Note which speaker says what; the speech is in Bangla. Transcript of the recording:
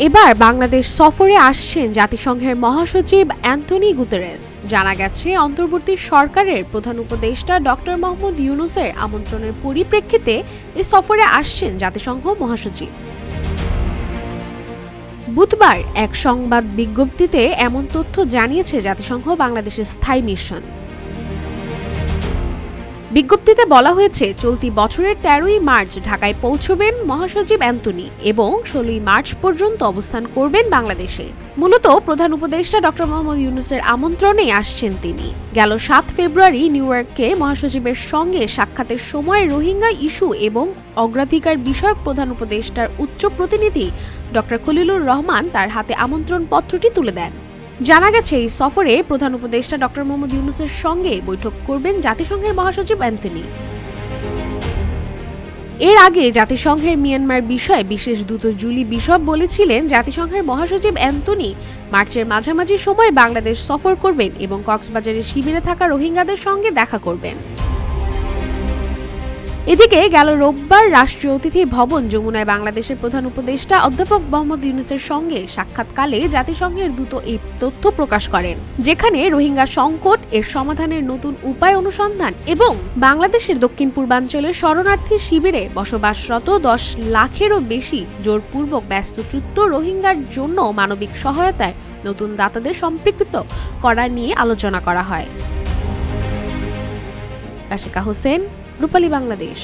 Speaker 1: এবার বাংলাদেশ সফরে আসছেন জাতিসংঘের মহাসচিব অ্যান্টনি গুতেরেস। জানা গেছে, অন্তর্বর্তী সরকারের প্রধান উপদেষ্টা ডক্টর মোহাম্মদ ইউনূসের আমন্ত্রণের পরিপ্রেক্ষিতে এই সফরে আসছেন জাতিসংঘ মহাসচিব। বুধবার এক সংবাদ বিজ্ঞপ্তিতে এমন তথ্য জানিয়েছে জাতিসংঘ বাংলাদেশের স্থায়ী মিশন। বিজ্ঞপ্তিতে বলা হয়েছে, চলতি বছরের ১৩ই মার্চ ঢাকায় পৌঁছবেন মহাসচিব অ্যান্টনি এবং ১৬ই মার্চ পর্যন্ত অবস্থান করবেন বাংলাদেশে। মূলত প্রধান উপদেষ্টা ডক্টর মোহাম্মদ ইউনূসের আমন্ত্রণে আসছেন তিনি। গেল ৭ ফেব্রুয়ারি নিউ ইয়র্কে মহাসচিবের সঙ্গে সাক্ষাতের সময় রোহিঙ্গা ইস্যু এবং অগ্রাধিকার বিষয়ক প্রধান উপদেষ্টার উচ্চ প্রতিনিধি ডক্টর খলিলুর রহমান তার হাতে আমন্ত্রণ পত্রটি তুলে দেন। জানা গেছে, এই সফরে প্রধান উপদেষ্টা ডক্টর মোহাম্মদ ইউনূসের সঙ্গে বৈঠক করবেন জাতিসংঘের মহাসচিব অ্যান্টনি। এর আগে জাতিসংঘের মিয়ানমার বিষয়ে বিশেষ দূত জুলি বিশপ বলেছিলেন, জাতিসংঘের মহাসচিব অ্যান্টনি মার্চের মাঝামাঝি সময় বাংলাদেশ সফর করবেন এবং কক্সবাজারের শিবিরে থাকা রোহিঙ্গাদের সঙ্গে দেখা করবেন। এদিকে গেল রোববার রাষ্ট্রীয় অতিথি ভবন যমুনায় বাংলাদেশের প্রধান উপদেষ্টা অধ্যাপক মোহাম্মদ ইউনূসের সঙ্গে সাক্ষাৎকালে জাতিসংঘের দূত এই তথ্য প্রকাশ করেন, যেখানে রোহিঙ্গা সংকট এর সমাধানের নতুন উপায় অনুসন্ধান এবং বাংলাদেশের দক্ষিণ পূর্বাঞ্চলের শরণার্থী শিবিরে বসবাসরত ১০ লাখেরও বেশি জোরপূর্বক ব্যস্তচ্যুত রোহিঙ্গার জন্য মানবিক সহায়তায় নতুন দাতাদের সম্পৃক্ত করা নিয়ে আলোচনা করা হয়। রাশিকা হোসেন, রূপালী বাংলাদেশ।